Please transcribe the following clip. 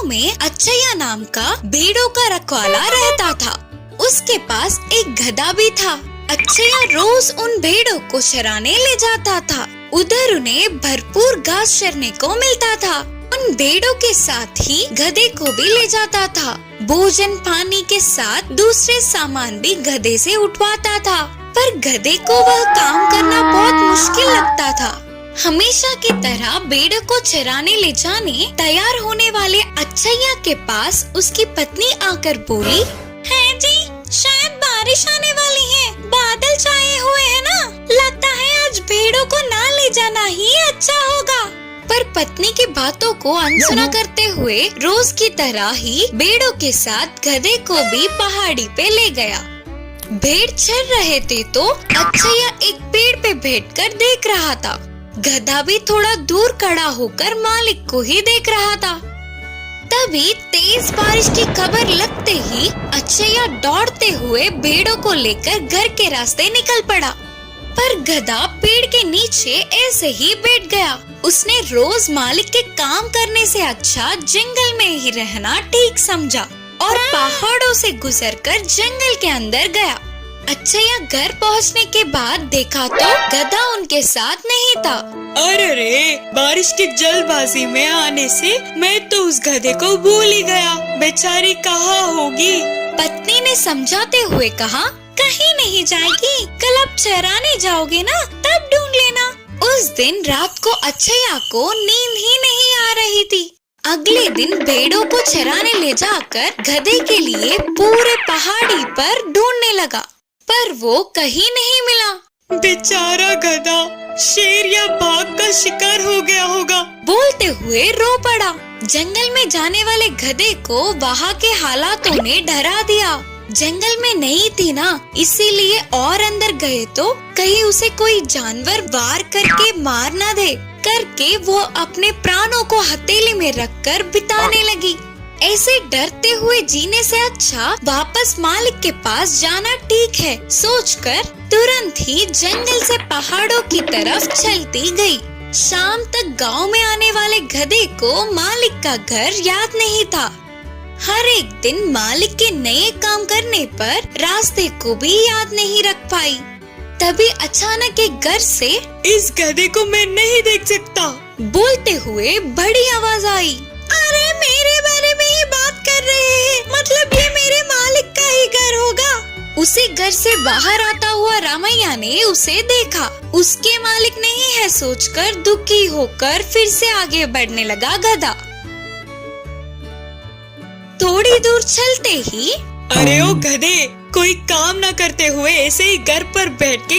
में अच्चैया नाम का भेड़ों का रखवाला रहता था। उसके पास एक गधा भी था। अच्चैया रोज उन भेड़ों को चराने ले जाता था। उधर उन्हें भरपूर घास चरने को मिलता था। उन भेड़ों के साथ ही गधे को भी ले जाता था। भोजन पानी के साथ दूसरे सामान भी गधे से उठवाता था, पर गधे को वह काम करना बहुत मुश्किल लगता था। हमेशा की तरह भेड़ों को चराने ले जाने तैयार होने वाले अच्चैया के पास उसकी पत्नी आकर बोली, है जी, शायद बारिश आने वाली है। बादल छाए हुए हैं ना, लगता है आज भेड़ों को ना ले जाना ही अच्छा होगा। पर पत्नी की बातों को अनसुना करते हुए रोज की तरह ही भेड़ों के साथ गधे को भी पहाड़ी पे ले गया। भेड़ चर रहे थे तो अच्चैया एक पेड़ पे बैठकर देख रहा था। गधा भी थोड़ा दूर खड़ा होकर मालिक को ही देख रहा था। तभी तेज बारिश की खबर लगते ही अच्चैया दौड़ते हुए भेड़ों को लेकर घर के रास्ते निकल पड़ा। पर गधा पेड़ के नीचे ऐसे ही बैठ गया। उसने रोज मालिक के काम करने से अच्छा जंगल में ही रहना ठीक समझा और पहाड़ों से गुजरकर जंगल के अंदर गया। अच्चैया घर पहुंचने के बाद देखा तो गधा उनके साथ नहीं था। अरे रे, बारिश की जल्दबाजी में आने से मैं तो उस गधे को भूल ही गया। बेचारी कहाँ होगी? पत्नी ने समझाते हुए कहा, कहीं नहीं जाएगी, कल आप चराने जाओगे ना, तब ढूंढ लेना। उस दिन रात को अच्चैया को नींद ही नहीं आ रही थी। अगले दिन भेड़ों को चराने ले जाकर गधे के लिए पूरे पहाड़ी पर ढूंढने लगा, पर वो कहीं नहीं मिला। बेचारा गधा शेर या बाघ का शिकार हो गया होगा, बोलते हुए रो पड़ा। जंगल में जाने वाले गधे को वहाँ के हालातों ने डरा दिया। जंगल में नहीं थी ना, इसीलिए और अंदर गए तो कहीं उसे कोई जानवर वार करके मार न दे करके वो अपने प्राणों को हथेली में रखकर बिताने लगी। ऐसे डरते हुए जीने से अच्छा वापस मालिक के पास जाना ठीक है सोचकर तुरंत ही जंगल से पहाड़ों की तरफ चलती गई। शाम तक गांव में आने वाले गधे को मालिक का घर याद नहीं था। हर एक दिन मालिक के नए काम करने पर रास्ते को भी याद नहीं रख पाई। तभी अचानक एक घर से, इस गधे को मैं नहीं देख सकता, बोलते हुए बड़ी आवाज आई। अरे मेरे बारे में ही बात कर रहे हैं, मतलब ये मेरे मालिक का ही घर होगा। उसी घर से बाहर आता हुआ रामैया ने उसे देखा। उसके मालिक नहीं है सोचकर दुखी होकर फिर से आगे बढ़ने लगा गधा। थोड़ी दूर चलते ही, अरे ओ गधे, कोई काम न करते हुए ऐसे ही घर पर बैठ के